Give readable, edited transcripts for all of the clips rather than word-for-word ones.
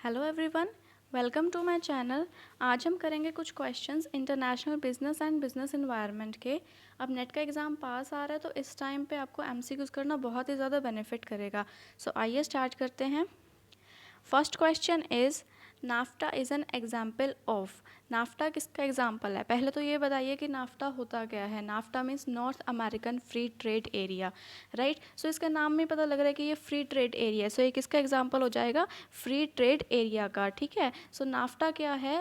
Hello everyone, welcome to my channel. आज हम करेंगे कुछ questions international business and business environment के। अब नेट का एग्ज़ाम पास आ रहा है तो इस टाइम पे आपको एमसीक्यूज़ करना बहुत ही ज़्यादा बेनिफिट करेगा। सो आइए स्टार्ट करते हैं। First question is NAFTA is an example of. NAFTA किसका एग्जाम्पल है? पहले तो ये बताइए कि नाफ्टा होता क्या है। NAFTA means North American free trade area, right. So इसका नाम में पता लग रहा है कि ये फ्री ट्रेड एरिया है। सो ये किसका एग्जाम्पल हो जाएगा? फ्री ट्रेड एरिया का, ठीक है। सो नाफ्टा क्या है?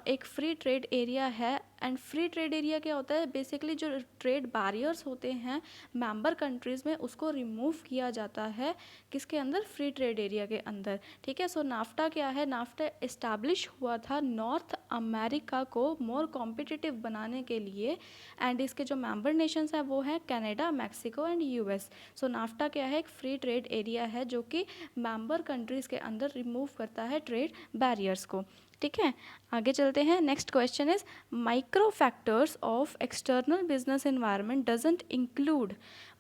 एक फ्री ट्रेड एरिया है। एंड फ्री ट्रेड एरिया क्या होता है? बेसिकली जो ट्रेड बैरियर्स होते हैं मेंबर कंट्रीज़ में, उसको रिमूव किया जाता है किसके अंदर? फ्री ट्रेड एरिया के अंदर, ठीक है। सो नाफ्टा क्या है? नाफ्टा इस्टेब्लिश हुआ था नॉर्थ अमेरिका को मोर कॉम्पिटिटिव बनाने के लिए। एंड इसके जो मेंबर नेशंस हैं वो हैं Canada, Mexico and US. So NAFTA क्या है? एक फ्री ट्रेड एरिया है जो कि मेंबर कंट्रीज़ के अंदर रिमूव करता है ट्रेड बैरियर्स को, ठीक है। आगे चलते हैं। Next question is micro factors of external business environment doesn't include.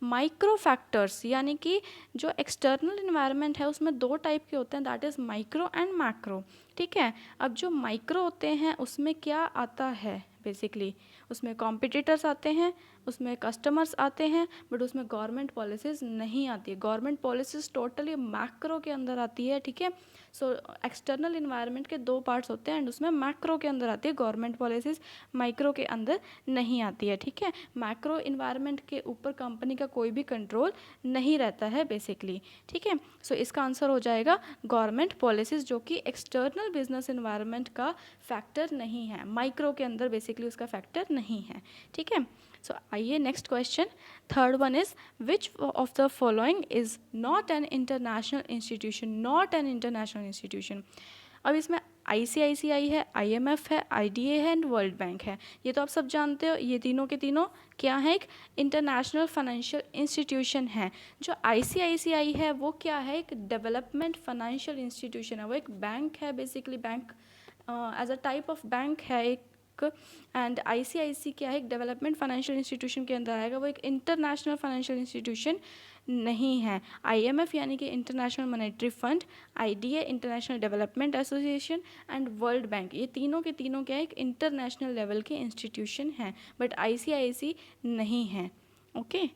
Micro factors यानी कि जो एक्सटर्नल इन्वायरमेंट है उसमें दो टाइप के होते हैं, that is micro and macro, ठीक है। अब जो माइक्रो होते हैं उसमें क्या आता है? बेसिकली उसमें कॉम्पिटिटर्स आते हैं, उसमें कस्टमर्स आते हैं, बट उसमें गवर्नमेंट पॉलिसीज़ नहीं आती है। गवर्नमेंट पॉलिसीज़ टोटली मैक्रो के अंदर आती है, ठीक है। सो एक्सटर्नल इन्वायरमेंट के दो पार्ट्स होते हैं एंड उसमें मैक्रो के अंदर आती है गवर्नमेंट पॉलिसीज़, माइक्रो के अंदर नहीं आती है, ठीक है। मैक्रो इन्वायरमेंट के ऊपर कंपनी का कोई भी कंट्रोल नहीं रहता है बेसिकली, ठीक है। सो इसका आंसर हो जाएगा गवर्नमेंट पॉलिसीज़, जो कि एक्सटर्नल बिजनेस इन्वायरमेंट का फैक्टर नहीं है, माइक्रो के अंदर बेसिकली उसका फैक्टर नहीं है, ठीक है। सो आइए next question. Third one is which of the following is not an international institution? Not an international institution. अब इसमें आईसीआईसीआई है, आईएमएफ है, आईडीए है एंड वर्ल्ड बैंक है। ये तो आप सब जानते हो, ये तीनों के तीनों क्या है? एक इंटरनेशनल फाइनेंशियल इंस्टीट्यूशन है। जो आईसीआईसीआई है वो क्या है? एक डेवलपमेंट फाइनेंशियल इंस्टीट्यूशन है, वो एक बैंक है basically, bank as a type of bank है एक। एंड आईसीआईसी क्या है? एक डेवलपमेंट फाइनेंशियल इंस्टीट्यूशन के अंदर आएगा, वो एक इंटरनेशनल फाइनेंशियल इंस्टीट्यूशन नहीं है। आईएमएफ यानी कि international monetary fund, IDA international development association and world bank, ये तीनों के तीनों क्या है? एक इंटरनेशनल लेवल के इंस्टीट्यूशन हैं, बट आईसीआईसी नहीं है, okay.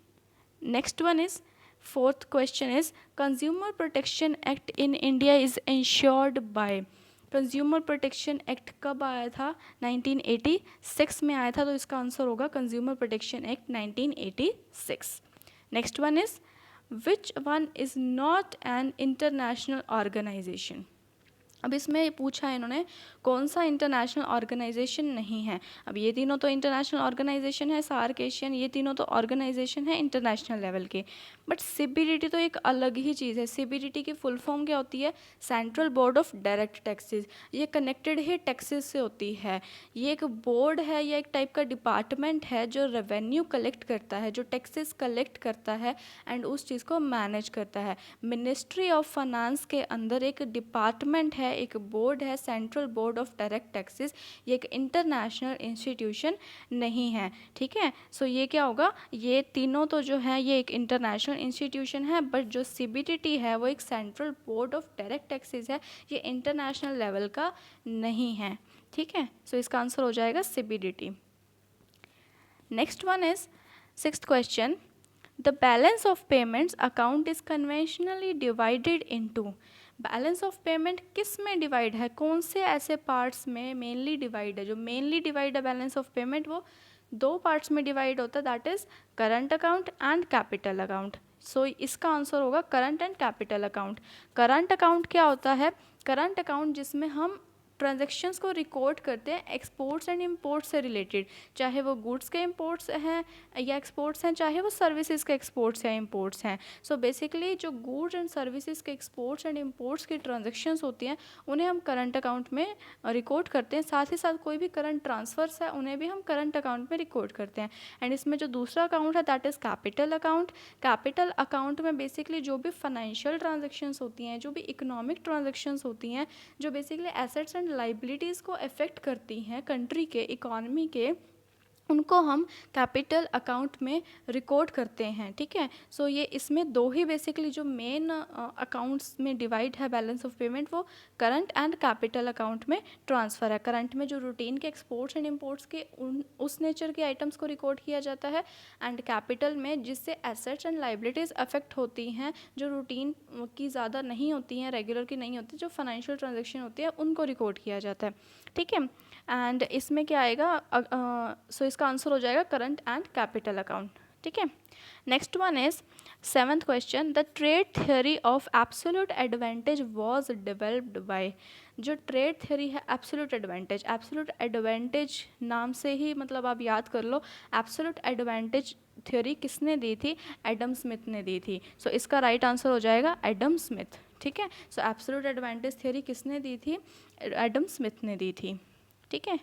Next one is fourth question is consumer protection act in India is insured by. Consumer protection act कब आया था? 1986 में आया था, तो इसका आंसर होगा consumer protection act 1986। Next one is which one is not an international organisation. अब इसमें पूछा है इन्होंने कौन सा इंटरनेशनल ऑर्गेनाइजेशन नहीं है। अब ये तीनों तो इंटरनेशनल ऑर्गेनाइजेशन है, सार्क, एशियन, ये तीनों तो ऑर्गेनाइजेशन है इंटरनेशनल लेवल के। बट सीबीडीटी तो एक अलग ही चीज़ है। सीबीडीटी की फुल फॉर्म क्या होती है? Central board of direct taxes. ये कनेक्टेड ही टैक्सेस से होती है। ये एक बोर्ड है या एक टाइप का डिपार्टमेंट है जो रेवेन्यू कलेक्ट करता है, जो टैक्सेस कलेक्ट करता है एंड उस चीज़ को मैनेज करता है। मिनिस्ट्री ऑफ फाइनेंस के अंदर एक डिपार्टमेंट है, एक बोर्ड है, central board of direct taxes. ये एक इंटरनेशनल इंस्टीट्यूशन नहीं है, ठीक है। सो ये क्या होगा? ये तीनों तो जो है ये एक इंटरनेशनल इंस्टीट्यूशन है, बट जो सीबीडीटी है वो एक central board of direct taxes है, ये इंटरनेशनल लेवल का नहीं है, ठीक है। सो इसका आंसर हो जाएगा CBDT. Next one is sixth question. The balance of payments account is conventionally divided into। Balance of payment किस में डिवाइड है? कौन से ऐसे पार्ट्स में मेनली डिवाइड है? जो मेनली डिवाइड है बैलेंस ऑफ पेमेंट वो दो पार्ट्स में डिवाइड होता है, that is current account and capital account. So इसका आंसर होगा current and capital account. Current account क्या होता है? करंट अकाउंट जिसमें हम ट्रांजेक्शन्स को रिकॉर्ड करते हैं एक्सपोर्ट्स एंड इम्पोर्ट्स से रिलेटेड, चाहे वो गुड्स के इम्पोर्ट्स हैं या एक्सपोर्ट्स हैं, चाहे वो सर्विसेज के एक्सपोर्ट्स या इम्पोर्ट्स हैं। सो बेसिकली जो गुड्स एंड सर्विसेज के एक्सपोर्ट्स एंड इम्पोर्ट्स की ट्रांजेक्शन्स होती हैं उन्हें हम करंट अकाउंट में रिकॉर्ड करते हैं। साथ ही साथ कोई भी करंट ट्रांसफर्स है उन्हें भी हम करंट अकाउंट में रिकॉर्ड करते हैं। एंड इसमें जो दूसरा अकाउंट है that is capital account. Capital account में बेसिकली जो भी फाइनेंशियल ट्रांजेक्शन्स होती हैं, जो भी इकोनॉमिक ट्रांजेक्शन्स होती हैं, जो बेसिकली एसेट्स एंड लाइबिलिटीज़ को अफेक्ट करती हैं कंट्री के इकॉनमी के, उनको हम कैपिटल अकाउंट में रिकॉर्ड करते हैं, ठीक है। सो ये इसमें दो ही बेसिकली जो मेन अकाउंट्स में डिवाइड है बैलेंस ऑफ पेमेंट, वो करंट एंड कैपिटल अकाउंट में ट्रांसफ़र है। करंट में जो रूटीन के एक्सपोर्ट्स एंड इंपोर्ट्स के उस नेचर के आइटम्स को रिकॉर्ड किया जाता है, एंड कैपिटल में जिससे एसेट्स एंड लाइबिलिटीज़ अफेक्ट होती हैं, जो रूटीन की ज़्यादा नहीं होती हैं, रेगुलर की नहीं होती, जो फाइनेंशियल ट्रांजेक्शन होती है उनको रिकॉर्ड किया जाता है, ठीक है। एंड इसमें क्या आएगा, सो इसका आंसर हो जाएगा करंट एंड कैपिटल अकाउंट, ठीक है। Next one is 7th question, the trade theory of absolute advantage was developed by. जो ट्रेड थियोरी है एब्सोल्यूट एडवांटेज नाम से ही मतलब आप याद कर लो, एब्सोल्यूट एडवांटेज थ्योरी किसने दी थी? एडम स्मिथ ने दी थी। सो इसका राइट आंसर हो जाएगा एडम स्मिथ, ठीक है। सो एब्सोल्यूट एडवांटेज थ्योरी किसने दी थी? एडम स्मिथ ने दी थी, ठीक है।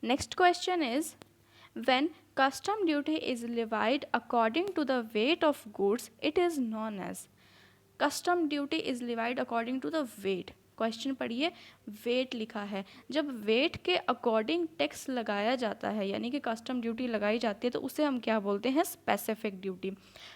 Next question is, when custom duty is levied according to the weight of goods it is known as. Custom duty is levied according to the weight, question पढ़िए, weight लिखा है। जब वेट के according tax लगाया जाता है यानी कि कस्टम ड्यूटी लगाई जाती है तो उसे हम क्या बोलते हैं? Specific duty.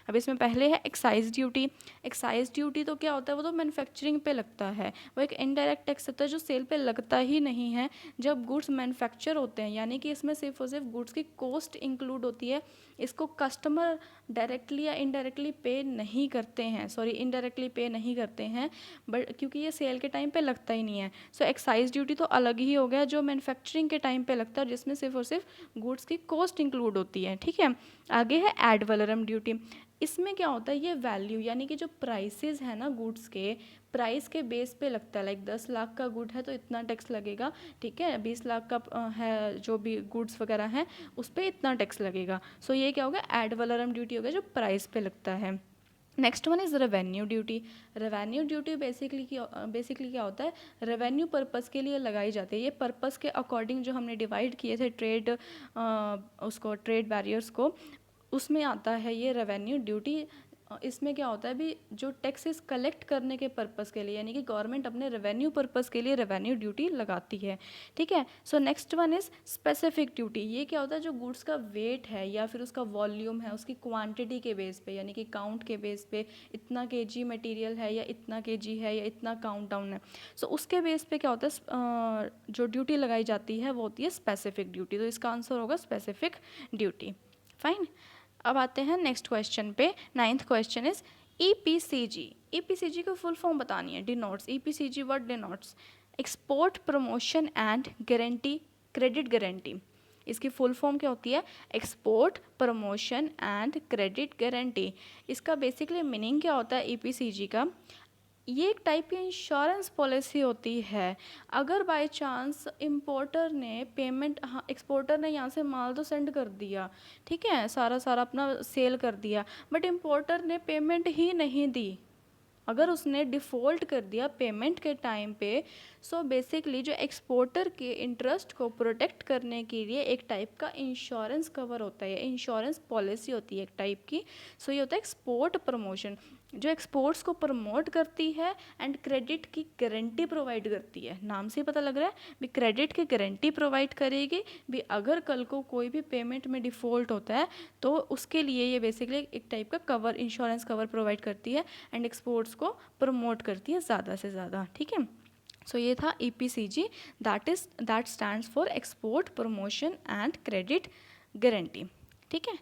अब इसमें पहले है एक्साइज ड्यूटी। एक्साइज ड्यूटी तो क्या होता है? वो तो मैन्युफैक्चरिंग पे लगता है, वो एक इनडायरेक्ट टैक्स होता है जो सेल पे लगता ही नहीं है जब गुड्स मैन्युफैक्चर होते हैं, यानी कि इसमें सिर्फ और सिर्फ गुड्स की कॉस्ट इंक्लूड होती है। इसको कस्टमर डायरेक्टली या इनडायरेक्टली पे नहीं करते हैं, इनडायरेक्टली पे नहीं करते हैं, बट क्योंकि ये सेल के टाइम पे लगता ही नहीं है। सो एक्साइज ड्यूटी तो अलग ही हो गया जो मैन्युफैक्चरिंग के टाइम पे लगता है, जिसमें सिर्फ और सिर्फ गुड्स की कॉस्ट इंक्लूड होती है, ठीक है। आगे है एड वैलोरम ड्यूटी। इसमें क्या होता है? ये वैल्यू यानी कि जो प्राइसेस है ना गुड्स के, प्राइस के बेस पे लगता है। लाइक 10 लाख का गुड है तो इतना टैक्स लगेगा, ठीक है। 20 लाख का है जो भी गुड्स वगैरह हैं उस पर इतना टैक्स लगेगा। सो ये क्या होगा? एड वैलोरम ड्यूटी हो गया जो प्राइस पे लगता है। Next one is revenue duty. Revenue duty basically क्या होता है? रेवेन्यू पर्पस के लिए लगाई जाती है। ये पर्पस के अकॉर्डिंग जो हमने डिवाइड किए थे ट्रेड बैरियर्स को, उसमें आता है ये रेवेन्यू ड्यूटी। इसमें क्या होता है? अभी जो टैक्सेस कलेक्ट करने के पर्पस के लिए यानी कि गवर्नमेंट अपने रेवेन्यू पर्पस के लिए रेवेन्यू ड्यूटी लगाती है, ठीक है। So next one is specific duty. ये क्या होता है? जो गुड्स का वेट है या फिर उसका वॉल्यूम है, उसकी क्वांटिटी के बेस पे यानी कि काउंट के बेस पे, इतना केजी मटेरियल है या इतना केजी है या इतना काउंट डाउन है, सो उसके बेस पे क्या होता है? जो ड्यूटी लगाई जाती है वो होती है स्पेसिफिक ड्यूटी। तो इसका आंसर होगा स्पेसिफिक ड्यूटी, फाइन। अब आते हैं नेक्स्ट क्वेश्चन पे। 9th question is EPCG। EPCG को फुल फॉर्म बतानी है। Denotes, EPCG word denotes export promotion and guarantee credit guarantee. इसकी फुल फॉर्म क्या होती है? Export promotion and credit guarantee. इसका बेसिकली मीनिंग क्या होता है EPCG का? ये एक टाइप की इंश्योरेंस पॉलिसी होती है। अगर बाय चांस इम्पोर्टर ने पेमेंट, हाँ एक्सपोर्टर ने यहाँ से माल तो सेंड कर दिया, ठीक है, सारा अपना सेल कर दिया, बट इम्पोर्टर ने पेमेंट ही नहीं दी, अगर उसने डिफ़ॉल्ट कर दिया पेमेंट के टाइम पे, सो बेसिकली जो एक्सपोर्टर के इंटरेस्ट को प्रोटेक्ट करने के लिए एक टाइप का इंश्योरेंस कवर होता है, इंश्योरेंस पॉलिसी होती है एक टाइप की। सो ये होता है एक्सपोर्ट प्रमोशन, जो एक्सपोर्ट्स को प्रमोट करती है एंड क्रेडिट की गारंटी प्रोवाइड करती है। नाम से ही पता लग रहा है भी क्रेडिट की गारंटी प्रोवाइड करेगी भी, अगर कल को कोई भी पेमेंट में डिफ़ॉल्ट होता है तो उसके लिए ये बेसिकली एक टाइप का कवर, इंश्योरेंस कवर प्रोवाइड करती है एंड एक्सपोर्ट्स को प्रमोट करती है ज़्यादा से ज़्यादा, ठीक है। सो ये था EPCG, that stands for export promotion and credit guarantee, ठीक है।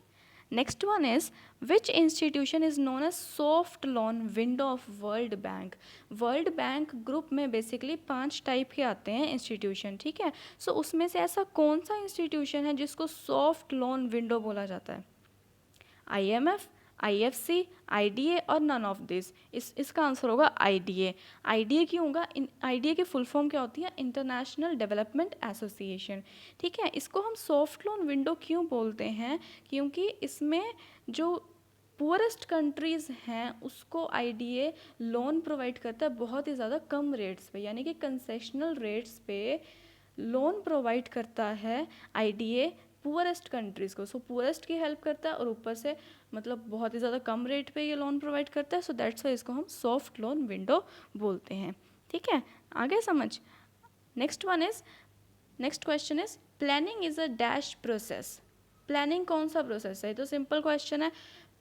Next one is which institution is known as soft loan window of world bank. World bank group में बेसिकली 5 टाइप के आते हैं इंस्टीट्यूशन, ठीक है। सो उसमें से ऐसा कौन सा इंस्टीट्यूशन है जिसको सॉफ्ट लोन विंडो बोला जाता है? IMF, IFC, IDA और नन ऑफ दिस। इसका आंसर होगा IDA। IDA क्यों होगा? IDA की फुल फॉर्म क्या होती है? इंटरनेशनल डेवलपमेंट एसोसिएशन, ठीक है। इसको हम सॉफ्ट लोन विंडो क्यों बोलते हैं? क्योंकि इसमें जो पुअरेस्ट कंट्रीज़ हैं उसको IDA लोन प्रोवाइड करता है बहुत ही ज़्यादा कम रेट्स पे, यानी कि कंसेशनल रेट्स पे लोन प्रोवाइड करता है IDA पुअरेस्ट कंट्रीज़ को। सो पुअरेस्ट की हेल्प करता है और ऊपर से मतलब बहुत ही ज़्यादा कम रेट पे ये लोन प्रोवाइड करता है। सो दैट्स वाई इसको हम सॉफ्ट लोन विंडो बोलते हैं, ठीक है। आगे समझ। Next question is planning is a dash process. Planning कौन सा प्रोसेस है? तो सिंपल क्वेश्चन है,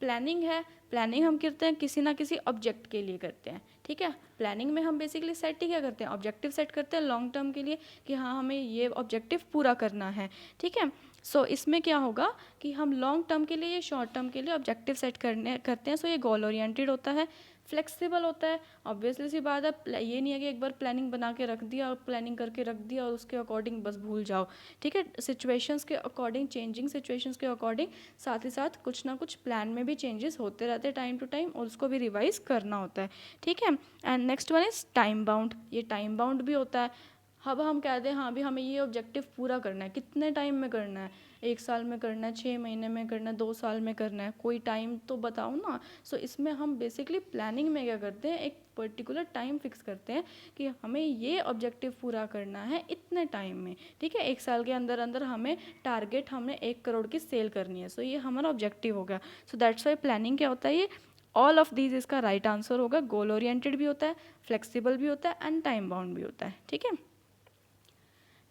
प्लानिंग है। प्लानिंग हम करते हैं किसी ना किसी ऑब्जेक्ट के लिए करते हैं, ठीक है। प्लानिंग में हम बेसिकली सेट ही क्या करते हैं, ऑब्जेक्टिव सेट करते हैं लॉन्ग टर्म के लिए कि हाँ हमें ये ऑब्जेक्टिव पूरा करना है, ठीक है। सो इसमें क्या होगा कि हम लॉन्ग टर्म के लिए, शॉर्ट टर्म के लिए ऑब्जेक्टिव सेट करते हैं। सो ये गोल ओरिएंटेड होता है, फ्लेक्सिबल होता है। ऑब्वियसली सी बात है, ये नहीं है कि एक बार प्लानिंग बना के रख दिया और प्लानिंग करके रख दिया और उसके अकॉर्डिंग बस भूल जाओ, ठीक है। सिचुएशंस के अकॉर्डिंग, चेंजिंग सिचुएशंस के अकॉर्डिंग साथ ही साथ कुछ ना कुछ प्लान में भी चेंजेस होते रहते हैं टाइम टू टाइम, और उसको भी रिवाइज करना होता है, ठीक है। And next one is time bound. ये टाइम बाउंड भी होता है। अब हम कहते हैं हाँ भी हमें ये ऑब्जेक्टिव पूरा करना है, कितने टाइम में करना है, 1 साल में करना है, 6 महीने में करना है, 2 साल में करना है, कोई टाइम तो बताओ ना। सो इसमें हम बेसिकली प्लानिंग में क्या करते हैं, एक पर्टिकुलर टाइम फिक्स करते हैं कि हमें ये ऑब्जेक्टिव पूरा करना है इतने टाइम में, ठीक है। 1 साल के अंदर अंदर हमें टारगेट, हमें 1 करोड़ की सेल करनी है। सो ये हमारा ऑब्जेक्टिव हो गया। सो दैट्स वाई प्लानिंग क्या होता है, ये ऑल ऑफ दीज इसका राइट आंसर होगा। गोल ओरिएंटेड भी होता है, फ्लेक्सिबल भी होता है एंड टाइम बाउंड भी होता है, ठीक है।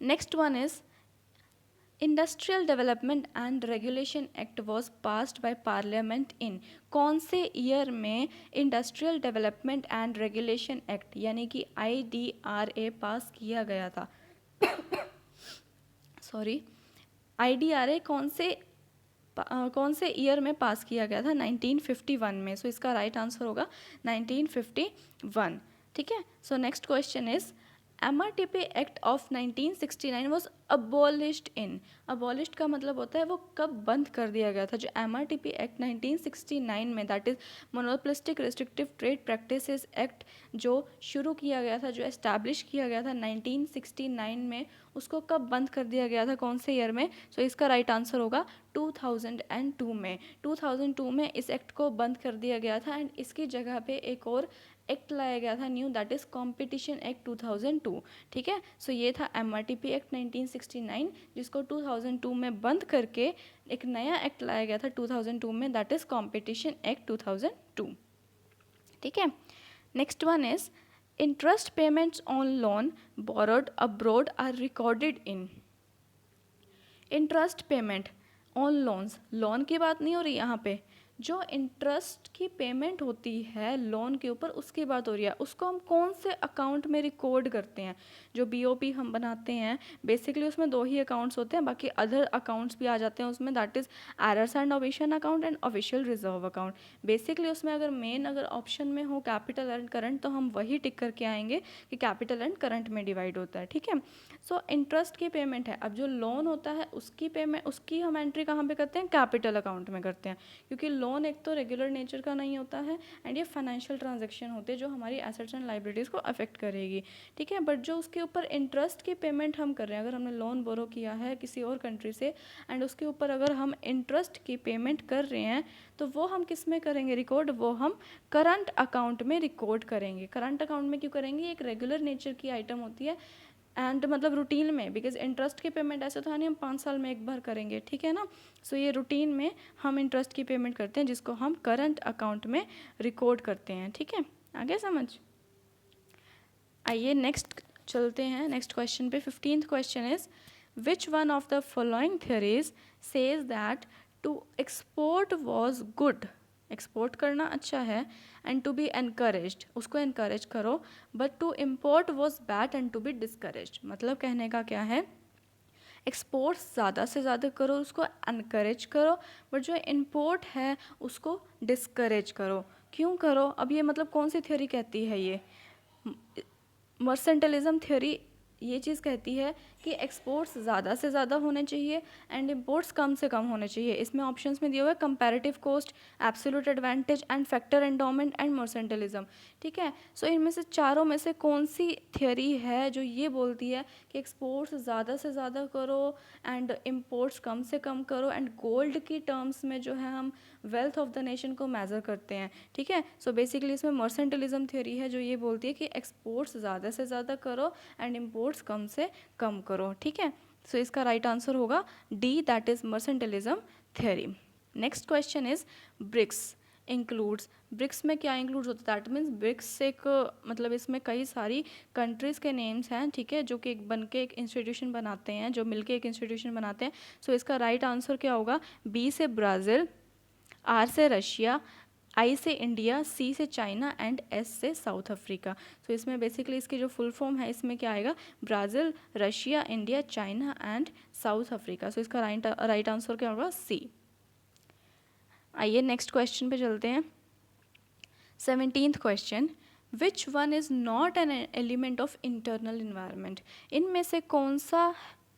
Next one is industrial development and regulation act was passed by parliament in, कौन से ईयर में industrial development and regulation act यानी कि IDRA पास किया गया था? सॉरी, IDRA कौन से ईयर में पास किया गया था? 1951 में। सो इसका राइट आंसर होगा 1951, ठीक है। सो next question is MRTP act of 1969 was abolished in. Abolished का मतलब होता है वो कब बंद कर दिया गया था। जो MRTP एक्ट 1969 में, that is monopolistic restrictive trade practices act, जो शुरू किया गया था, जो एस्टैब्लिश किया गया था 1969 में, उसको कब बंद कर दिया गया था, कौन से ईयर में? सो इसका राइट आंसर होगा 2002 में। 2002 में इस एक्ट को बंद कर दिया गया था एंड इसकी जगह पे एक और एक्ट लाया गया था new, that is competition act 2002, ठीक है। सो ये था MRTP एक्ट 1969 जिसको 2002 में बंद करके एक नया एक्ट लाया गया था 2002 में, दैट इज़ कॉम्पिटिशन एक्ट 2002, ठीक है। Next one is interest payments on loan borrowed abroad are recorded in. Interest payment on loans, loan की बात नहीं हो रही यहाँ पे, जो इंटरेस्ट की पेमेंट होती है लोन के ऊपर उसकी बात हो रही है। उसको हम कौन से अकाउंट में रिकॉर्ड करते हैं? जो BOP हम बनाते हैं बेसिकली उसमें 2 ही अकाउंट्स होते हैं, बाकी अदर अकाउंट्स भी आ जाते हैं उसमें, that is errors and omission account and official reserve account. Basically उसमें अगर ऑप्शन में हो कैपिटल एंड करंट तो हम वही टिक करके आएंगे कि कैपिटल एंड करंट में डिवाइड होता है, ठीक है। सो इंटरेस्ट की पेमेंट है। अब जो लोन होता है उसकी पेमेंट, उसकी हम एंट्री कहाँ पे करते हैं? कैपिटल अकाउंट में करते हैं, क्योंकि लोन एक तो रेगुलर नेचर का नहीं होता है एंड ये फाइनेंशियल ट्रांजैक्शन होते हैं जो हमारी एसेट्स एंड लाइबिलिटीज़ को अफेक्ट करेगी, ठीक है। बट जो उसके ऊपर इंटरेस्ट की पेमेंट हम कर रहे हैं, अगर हमने लोन बोरो किया है किसी और कंट्री से एंड उसके ऊपर अगर हम इंटरेस्ट की पेमेंट कर रहे हैं तो वो हम किस में करेंगे रिकॉर्ड? वो हम करंट अकाउंट में रिकॉर्ड करेंगे। करंट अकाउंट में क्यों करेंगे? एक रेगुलर नेचर की आइटम होती है एंड मतलब रूटीन में, बिकॉज इंटरेस्ट की पेमेंट ऐसे तो है नहीं हम 5 साल में एक बार करेंगे, ठीक है ना। सो ये रूटीन में हम इंटरेस्ट की पेमेंट करते हैं जिसको हम करंट अकाउंट में रिकॉर्ड करते हैं, ठीक है। आगे समझ आइए नेक्स्ट चलते हैं, नेक्स्ट क्वेश्चन पे। 15th question is which one of the following theories says that to export was good, export करना अच्छा है, एंड टू बी एनकरेज्ड, उसको एनकरेज करो, but to import was bad and to be discouraged. मतलब कहने का क्या है, एक्सपोर्ट ज़्यादा से ज़्यादा करो, उसको एनकरेज करो, बट जो इम्पोर्ट है उसको डिस्करेज करो। क्यों करो? अब ये मतलब कौन सी थ्योरी कहती है? ये मर्सेंटलिज्म थ्योरी ये चीज़ कहती है कि एक्सपोर्ट्स ज़्यादा से ज़्यादा होने चाहिए एंड इम्पोर्ट्स कम से कम होने चाहिए। इसमें ऑप्शंस में दिया हुआ है comparative cost, absolute advantage and factor endowment and mercantilism, ठीक है। सो इनमें से चारों में से कौन सी थियरी है जो ये बोलती है कि एक्सपोर्ट्स ज़्यादा से ज़्यादा करो एंड इम्पोर्ट्स कम से कम करो, एंड गोल्ड की टर्म्स में जो है हम वेल्थ ऑफ द नेशन को मेज़र करते हैं, ठीक है। सो बेसिकली इसमें मर्सेंटलिज्म थ्योरी है जो ये बोलती है कि एक्सपोर्ट्स ज़्यादा से ज़्यादा करो एंड इम्पोर्ट्स कम से कम करो, ठीक है। सो इसका राइट आंसर होगा D, that is mercantilism theory. Next question is BRICS. Includes, BRICS में क्या इंक्लूड्स होता है, दैट मीन्स ब्रिक्स एक मतलब इसमें कई सारी कंट्रीज़ के नेम्स हैं, ठीक है, जो कि एक बन के एक इंस्टीट्यूशन बनाते हैं, जो मिलके एक इंस्टीट्यूशन बनाते हैं. सो इसका राइट आंसर क्या होगा, बी से ब्राज़ील, आर से रशिया, आई से इंडिया, सी से चाइना एंड एस से साउथ अफ्रीका. सो इसमें बेसिकली इसकी जो फुल फॉर्म है इसमें क्या आएगा, Brazil, Russia, India, China and South Africa. So इसका राइट आंसर क्या होगा, सी. आइए नेक्स्ट क्वेश्चन पे चलते हैं. 17th question, which one is not an element of internal environment. इनमें से कौन सा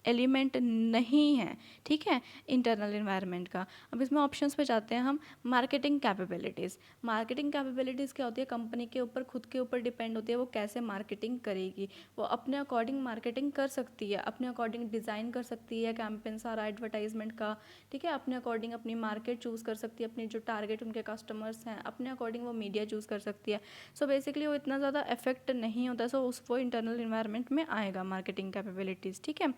एलिमेंट नहीं है, ठीक है, इंटरनल इन्वायरमेंट का. अब इसमें ऑप्शंस पे जाते हैं हम. Marketing capabilities. मार्केटिंग कैपेबिलिटीज़ क्या होती है, कंपनी के ऊपर खुद के ऊपर डिपेंड होती है वो कैसे मार्केटिंग करेगी. वो अपने अकॉर्डिंग मार्केटिंग कर सकती है, अपने अकॉर्डिंग डिज़ाइन कर सकती है कैंपेन सारा एडवर्टाइजमेंट का, ठीक है, अपने अकॉर्डिंग अपनी मार्केट चूज़ कर सकती है, अपनी जो टारगेट उनके कस्टमर्स हैं अपने अकॉर्डिंग वो मीडिया चूज़ कर सकती है. सो बेसिकली वो इतना ज़्यादा इफेक्ट नहीं होता. सो वो इंटरनल इन्वायरमेंट में आएगा मार्केटिंग कैपेबिलिटीज़, ठीक है.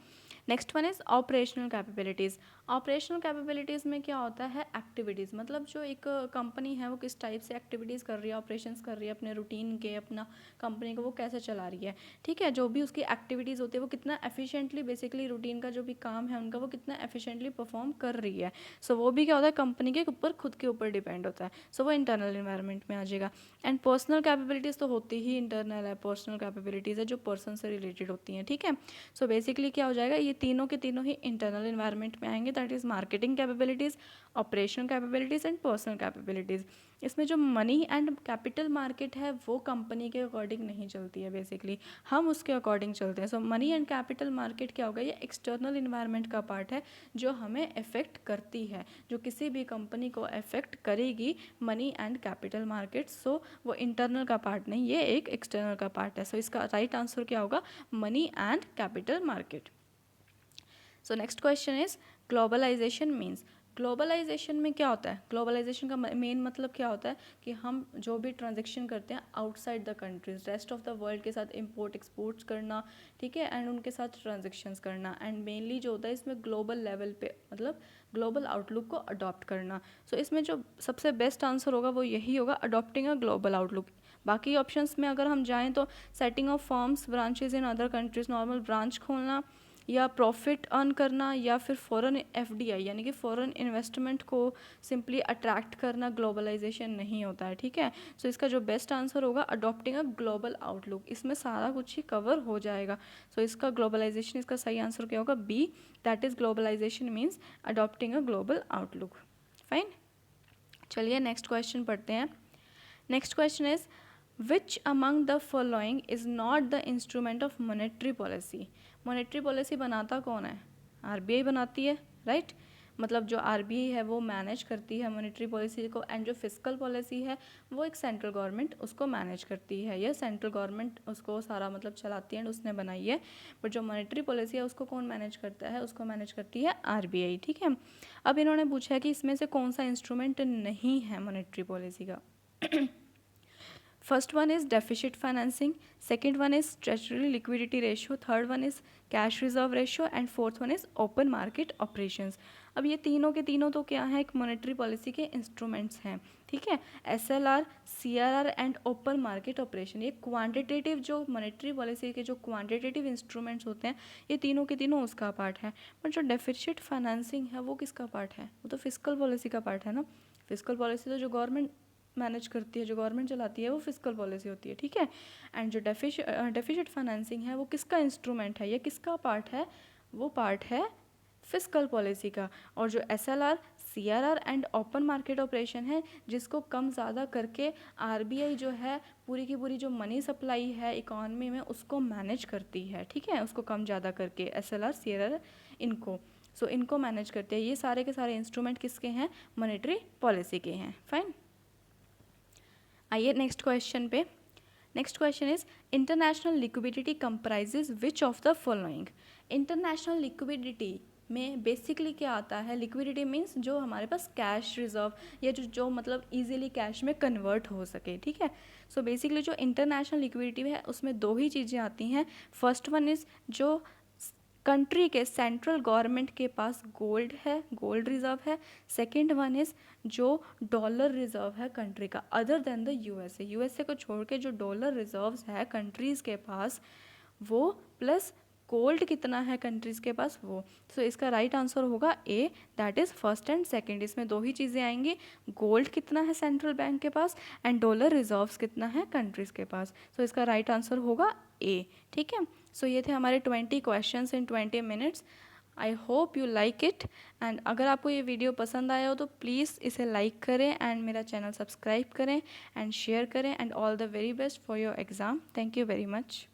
Next one is operational capabilities. Operational capabilities में क्या होता है, एक्टिविटीज़, मतलब जो एक कंपनी है वो किस टाइप से एक्टिविटीज़ कर रही है, ऑपरेशंस कर रही है अपने रूटीन के, अपना कंपनी को वो कैसे चला रही है, ठीक है. जो भी उसकी एक्टिविटीज़ होती है वो कितना एफिशिएंटली, बेसिकली रूटीन का जो भी काम है उनका वो कितना एफिशिएंटली परफॉर्म कर रही है. सो वो भी क्या होता है, कंपनी के ऊपर खुद के ऊपर डिपेंड होता है. सो वो इंटरनल इन्वायरमेंट में आ जाएगा. एंड पर्सनल कैपेबिलिटीज़ तो होती ही इंटरनल है. पर्सनल कैपेबिलिटीज़ है जो पर्सन से रिलेटेड होती हैं, ठीक है. सो बेसिकली क्या हो जाएगा, ये तीनों के तीनों ही इंटरनल इन्वायरमेंट में आएंगे. That is marketing capabilities, operational capabilities and personal capabilities. इसमें जो मनी एंड कैपिटल मार्केट है वो कंपनी के अकॉर्डिंग नहीं चलती है, बेसिकली हम उसके अकॉर्डिंग चलते हैं. सो मनी एंड कैपिटल मार्केट क्या होगा, ये एक्सटर्नल इन्वायरमेंट का पार्ट है जो हमें अफेक्ट करती है, जो किसी भी कंपनी को अफेक्ट करेगी, मनी एंड कैपिटल मार्केट. सो वो इंटरनल का पार्ट नहीं, ये एक एक्सटर्नल का पार्ट है. सो इसका राइट आंसर क्या होगा, money and capital market. So next question is globalisation means. Globalisation में क्या होता है, ग्लोबलाइजेशन का मेन मतलब क्या होता है कि हम जो भी ट्रांजेक्शन करते हैं outside the countries, rest of the world के साथ इंपोर्ट एक्सपोर्ट्स करना, ठीक है, एंड उनके साथ ट्रांजेक्शन्स करना. एंड मेनली जो होता है इसमें ग्लोबल लेवल पे, मतलब ग्लोबल आउटलुक को अडॉप्ट करना. सो इसमें जो सबसे बेस्ट आंसर होगा वो यही होगा, अडॉप्टिंग अ ग्लोबल आउटलुक. बाकी ऑप्शंस में अगर हम जाएँ तो setting of firms branches in other countries, normal branch खोलना, या प्रॉफिट अर्न करना, या फिर फॉरेन एफडीआई यानी कि फॉरेन इन्वेस्टमेंट को सिंपली अट्रैक्ट करना, ग्लोबलाइजेशन नहीं होता है, ठीक है. सो इसका जो बेस्ट आंसर होगा, अडॉप्टिंग अ ग्लोबल आउटलुक. इसमें सारा कुछ ही कवर हो जाएगा. सो इसका ग्लोबलाइजेशन, इसका सही आंसर क्या होगा, B, that is globalisation means adopting a global outlook. Fine. चलिए नेक्स्ट क्वेश्चन पढ़ते हैं. Next question is which among the following is not the instrument of monetary policy. Monetary policy बनाता कौन है, आरबीआई बनाती है, राइट. मतलब जो आरबीआई है वो मैनेज करती है मॉनेटरी पॉलिसी को, एंड जो फिस्कल पॉलिसी है वो एक सेंट्रल गवर्नमेंट उसको मैनेज करती है, या सेंट्रल गवर्नमेंट उसको सारा मतलब चलाती है, उसने बनाई है. बट जो मॉनेटरी पॉलिसी है उसको कौन मैनेज करता है, उसको मैनेज करती है आरबीआई, ठीक है. अब इन्होंने पूछा है कि इसमें से कौन सा इंस्ट्रूमेंट नहीं है मॉनेटरी पॉलिसी का. First one is deficit financing, second one is treasury liquidity ratio, third one is cash reserve ratio and fourth one is open market operations. अब ये तीनों के तीनों तो क्या है, एक मॉनेटरी पॉलिसी के इंस्ट्रूमेंट्स हैं, ठीक है. SLR, CRR and open market operation, ये क्वांटिटेटिव जो मॉनेटरी पॉलिसी के जो क्वांटिटेटिव इंस्ट्रूमेंट्स होते हैं ये तीनों के तीनों उसका पार्ट है. बट जो डेफिसिट फाइनेंसिंग है वो किसका पार्ट है, वो तो फिस्कल पॉलिसी का पार्ट है ना. फिस्कल पॉलिसी तो जो गवर्नमेंट मैनेज करती है, जो गवर्नमेंट चलाती है वो फिस्कल पॉलिसी होती है, ठीक है. एंड जो डेफिसिट फाइनेंसिंग है वो किसका इंस्ट्रूमेंट है, ये किसका पार्ट है, वो पार्ट है फिस्कल पॉलिसी का. और जो SLR, CRR and open market operation है जिसको कम ज़्यादा करके आरबीआई जो है पूरी की पूरी जो मनी सप्लाई है इकॉनमी में उसको मैनेज करती है, ठीक है, उसको कम ज़्यादा करके एसएलआर, सीआरआर इनको. सो इनको मैनेज करते हैं. ये सारे के सारे इंस्ट्रूमेंट किसके हैं, मॉनेटरी पॉलिसी के हैं. फाइन. आइए नेक्स्ट क्वेश्चन पे. Next question is international liquidity comprises which of the following. International liquidity में बेसिकली क्या आता है, लिक्विडिटी मीन्स जो हमारे पास कैश रिजर्व या जो मतलब इजीली कैश में कन्वर्ट हो सके, ठीक है. सो बेसिकली जो इंटरनेशनल लिक्विडिटी है उसमें दो ही चीज़ें आती हैं. फर्स्ट वन इज़ जो कंट्री के सेंट्रल गवर्नमेंट के पास गोल्ड है, गोल्ड रिजर्व है। सेकेंड वन इज़ जो डॉलर रिजर्व है कंट्री का other than the USA, USA को छोड़ के जो डॉलर रिजर्व्स है कंट्रीज़ के पास वो, प्लस गोल्ड कितना है कंट्रीज़ के पास वो। सो इसका राइट आंसर होगा A, that is first and second. इसमें दो ही चीज़ें आएंगी, गोल्ड कितना है सेंट्रल बैंक के पास एंड डॉलर रिजर्व्स कितना है कंट्रीज़ के पास। सो इसका राइट आंसर होगा ए। ठीक है, सो ये थे हमारे 20 questions in 20 minutes. I hope you like it, and अगर आपको ये वीडियो पसंद आया हो तो प्लीज़ इसे लाइक करें एंड मेरा चैनल सब्सक्राइब करें एंड शेयर करें, and all the very best for your exam. Thank you very much.